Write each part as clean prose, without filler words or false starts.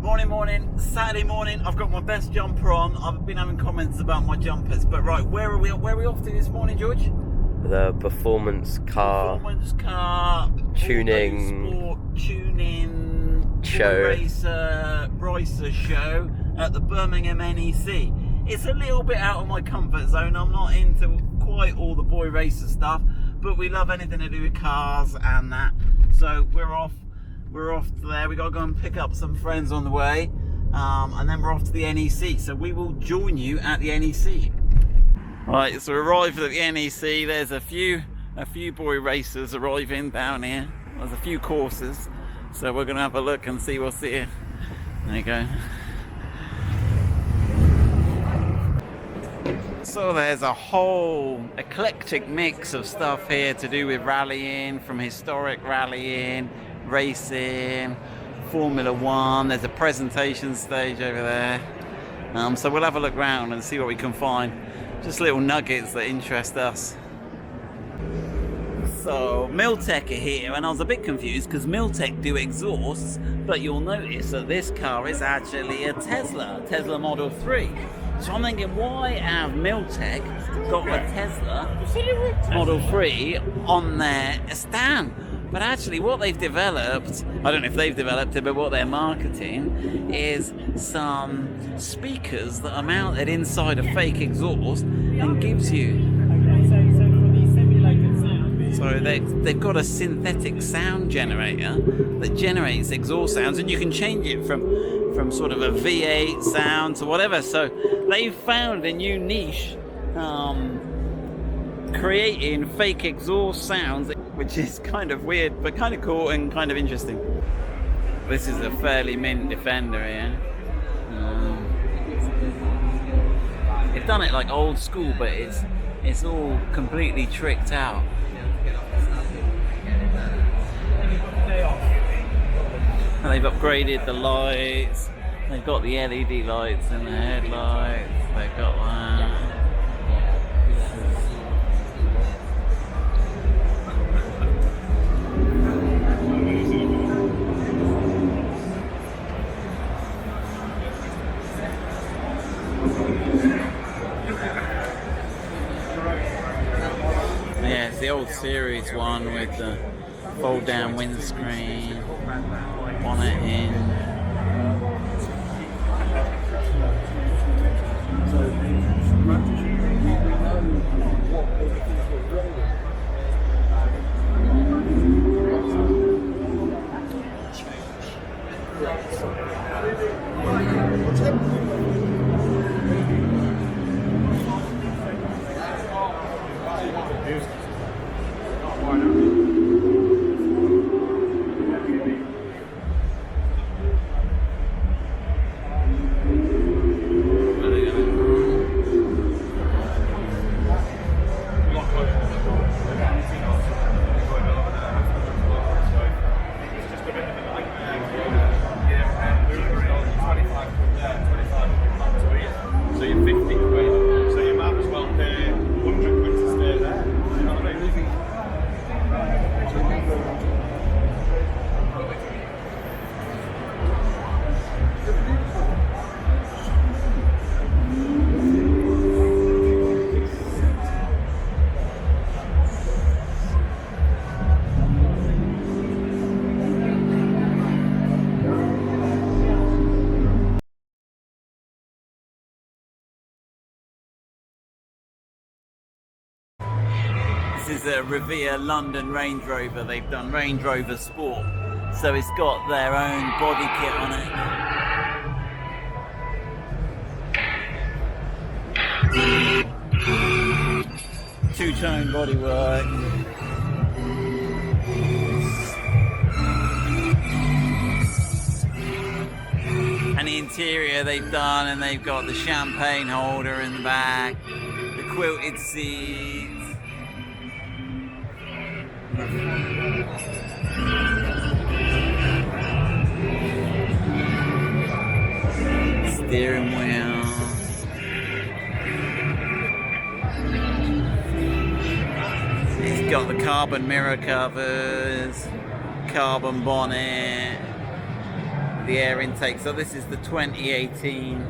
Morning, Saturday morning. I've got my best jumper on. I've been having comments about my jumpers, but right, where are we off to this morning, George? The performance car tuning Autosport tuning show racer show at the Birmingham NEC. It's a little bit out of my comfort zone. I'm not into quite all the boy racer stuff, but we love anything to do with cars and that. So we're off there. We got to go and pick up some friends on the way, and then we're off to the NEC. So we will join you at the NEC. Right, so we arrived at the NEC. There's a few boy racers arriving down here. There's a few courses, so we're gonna have a look and see what's here. There you go. So there's a whole eclectic mix of stuff here to do with rallying, from historic rallying, racing, Formula One. There's a presentation stage over there. So we'll have a look round and see what we can find. Just little nuggets that interest us. So Miltech are here, and I was a bit confused because Miltech do exhausts, but you'll notice that this car is actually a Tesla Model 3. So I'm thinking, why have Miltech got a Tesla Model 3 on their stand? But actually what they've developed, I don't know if they've developed it, but what they're marketing is some speakers that are mounted inside a fake exhaust and gives you... So they've got a synthetic sound generator that generates exhaust sounds, and you can change it from sort of a V8 sound to whatever. So they've found a new niche, creating fake exhaust sounds, which is kind of weird but kind of cool and kind of interesting. This is a fairly mint Defender here. They've done it like old school, but it's all completely tricked out. And they've upgraded the lights. They've got the LED lights in the headlights. They've got that. Yeah, it's the old series one with the fold down windscreen, bonnet in. This is a Revere London Range Rover. They've done Range Rover Sport, so it's got their own body kit on it. Two-tone bodywork. And the interior they've done, and they've got the champagne holder in the back, the quilted seats. Steering wheel. It's got the carbon mirror covers, carbon bonnet. the air intake. So this is the 2018.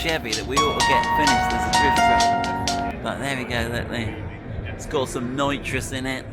Chevy that we ought to get finished as a drift truck. But there we go, look there. It's got some nitrous in it.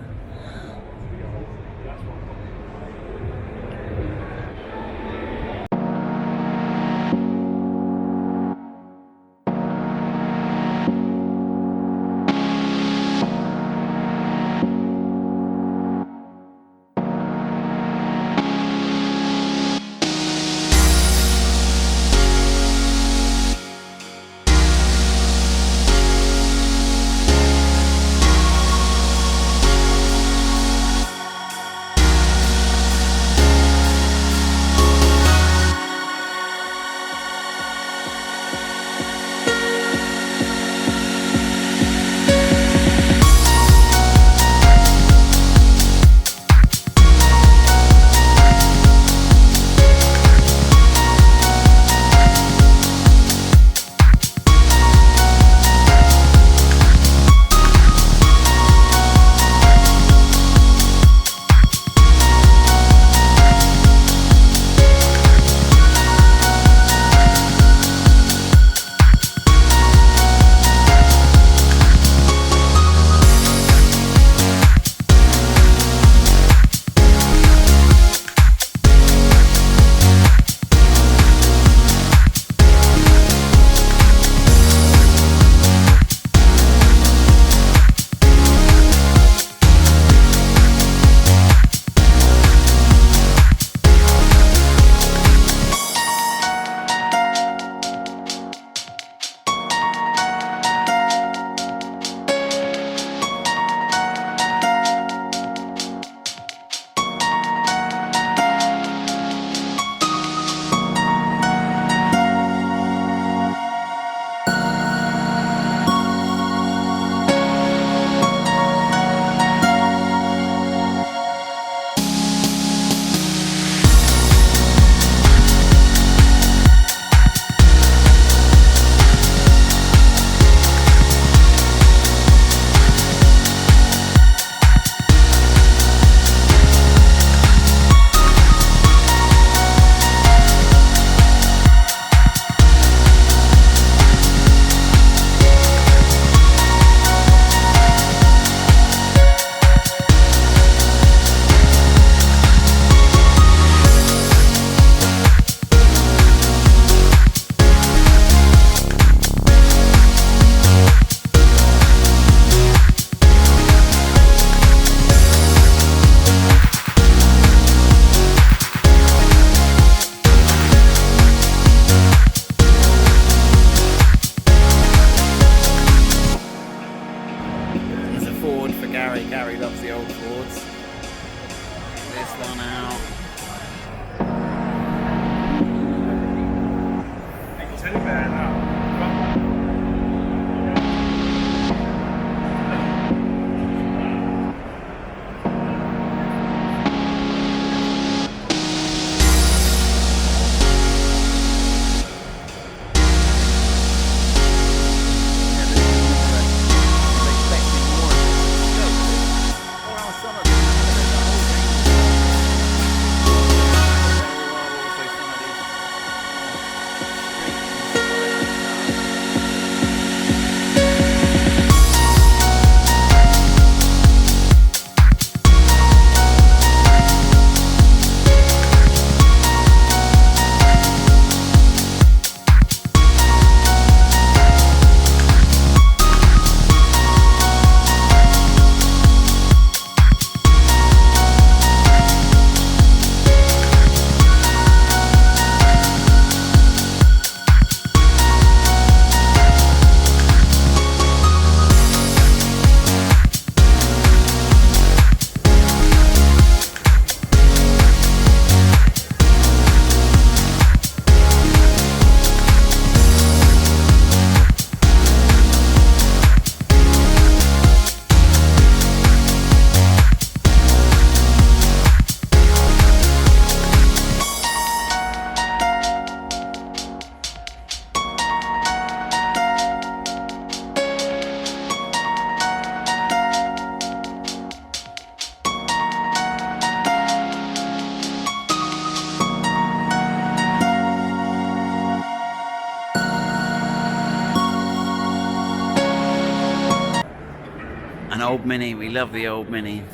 Old Mini, we love the old Minis.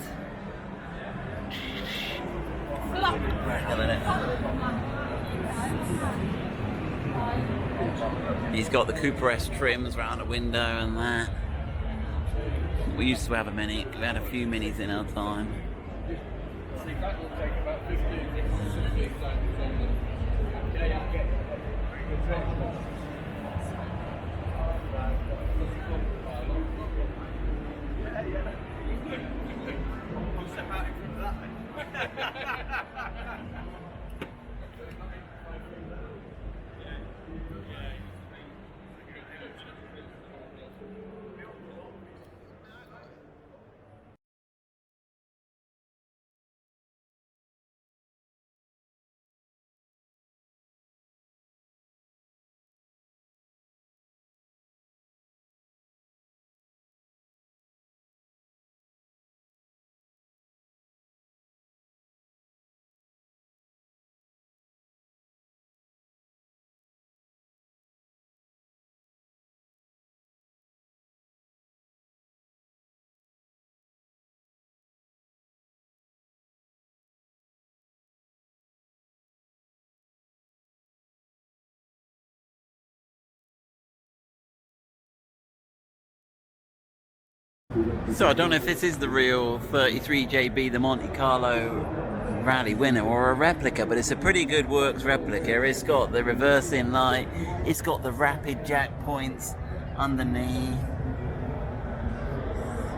He's got the Cooper S trims around the window and that. We used to have a Mini, we had a few Minis in our time. So I don't know if this is the real 33JB, the Monte Carlo rally winner, or a replica, but it's a pretty good works replica. It's got the reversing light, it's got the rapid jack points underneath,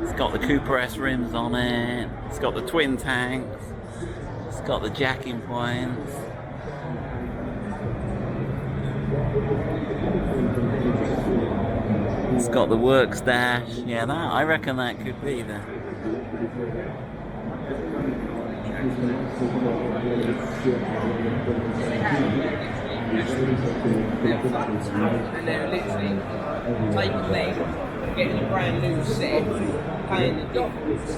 it's got the Cooper S rims on it, it's got the twin tanks, it's got the jacking points. It's got the works dash. Yeah, that I reckon that could be the. And they're literally taking them, getting a brand new set, paying the difference.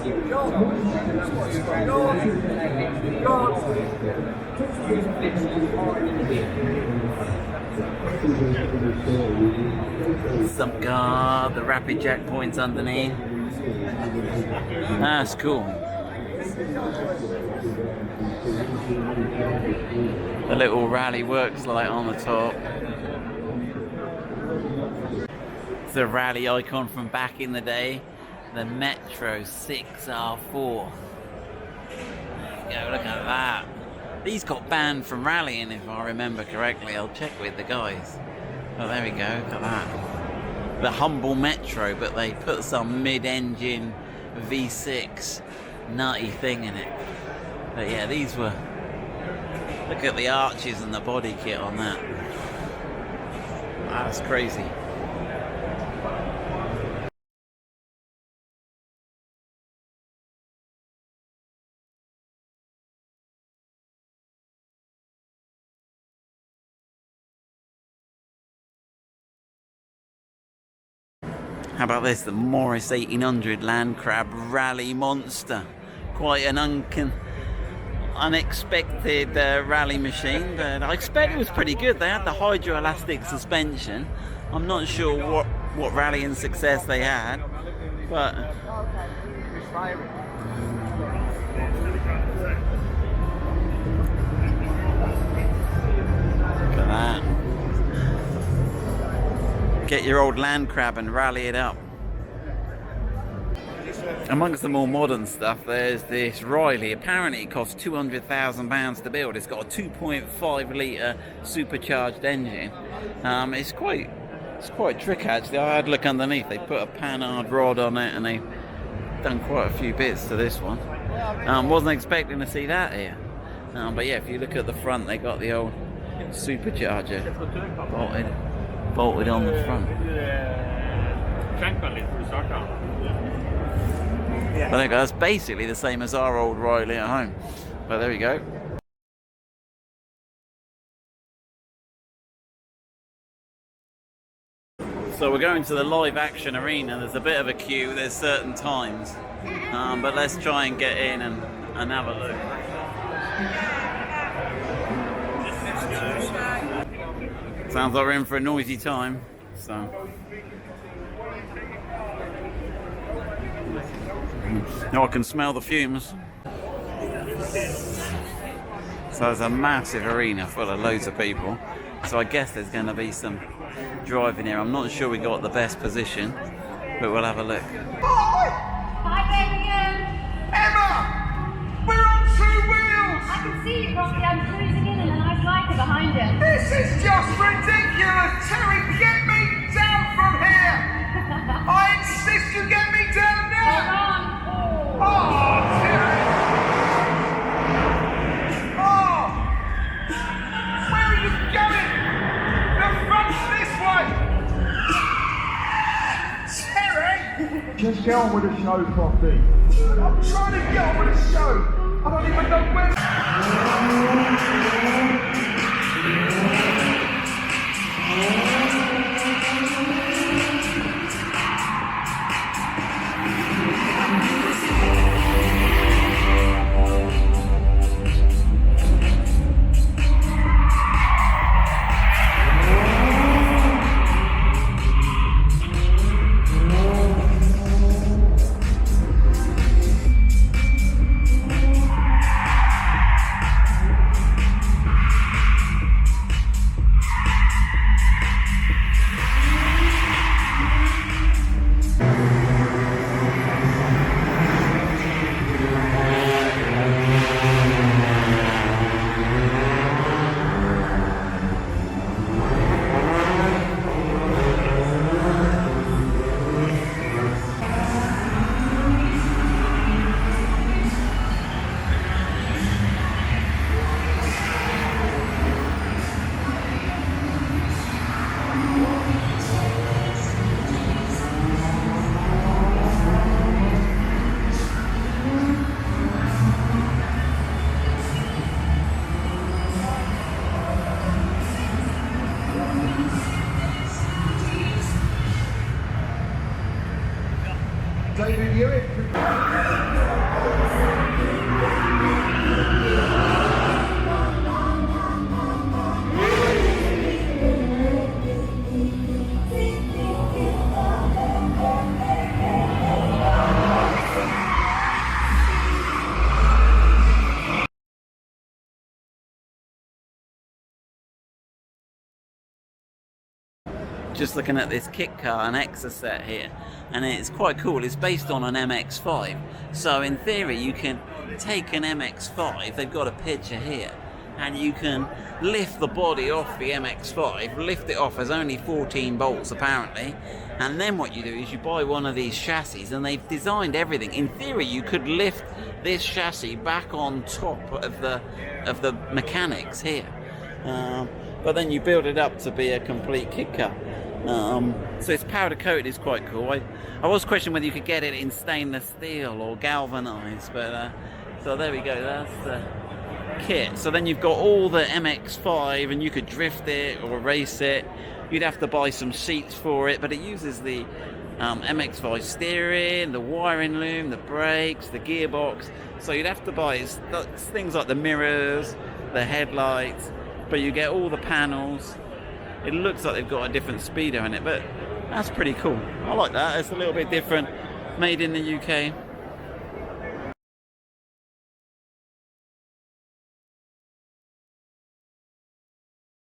Some guard, the rapid jack points underneath. That's cool. The little rally works light on the top. It's a rally icon from back in the day, the Metro 6R4. There you go, look at that. These got banned from rallying, if I remember correctly. I'll check with the guys. Oh, there we go, look at that. The humble Metro, but they put some mid-engine V6 nutty thing in it. But yeah, these were... Look at the arches and the body kit on that. That's crazy. How about this, the Morris 1800 Land Crab Rally Monster. Quite an unexpected rally machine, but I expect it was pretty good. They had the hydroelastic suspension. I'm not sure what rallying success they had, but... Look at that. Get your old Land Crab and rally it up. Amongst the more modern stuff, there's this Riley. Apparently it costs £200,000 to build. It's got a 2.5 litre supercharged engine. It's quite tricky actually. I had a look underneath. They put a panhard rod on it and they've done quite a few bits to this one. Wasn't expecting to see that here. But yeah, if you look at the front, they got the old supercharger bolted on the front. I think that's basically the same as our old Riley at home. But there we go. So we're going to the live action arena. There's a bit of a queue, there's certain times. But let's try and get in and have a look. Sounds like we're in for a noisy time. So Now I can smell the fumes. So there's a massive arena full of loads of people. So I guess there's going to be some driving here. I'm not sure we got the best position, but we'll have a look. Hi, Birmingham. Emma! We're on 2 wheels! I can see you properly. I'm cruising in a nice lighter behind you. This is just ridiculous! Terry, get me down from here! I insist you get me down Hold now! on. Oh, Terry! Oh! Where are you going? The front's this way! Terry! Just get on with the show, Poppy. I'm trying to get on with the show. I don't even know where. David Hewitt. Just looking at this kit car, an Exocet here, and it's quite cool. It's based on an MX-5, so in theory you can take an MX-5, they've got a picture here, and you can lift the body off the MX-5, lift it off as only 14 bolts apparently, and then what you do is you buy one of these chassis, and they've designed everything. In theory you could lift this chassis back on top of the mechanics here, but then you build it up to be a complete kit car. So it's powder coated, is quite cool. I was questioning whether you could get it in stainless steel or galvanized, but so there we go, that's the kit. So then you've got all the MX-5 and you could drift it or race it. You'd have to buy some seats for it, but it uses the MX-5 steering, the wiring loom, the brakes, the gearbox. So you'd have to buy things like the mirrors, the headlights, but you get all the panels. It looks like they've got a different speedo in it, but that's pretty cool. I like that. It's a little bit different, made in the UK.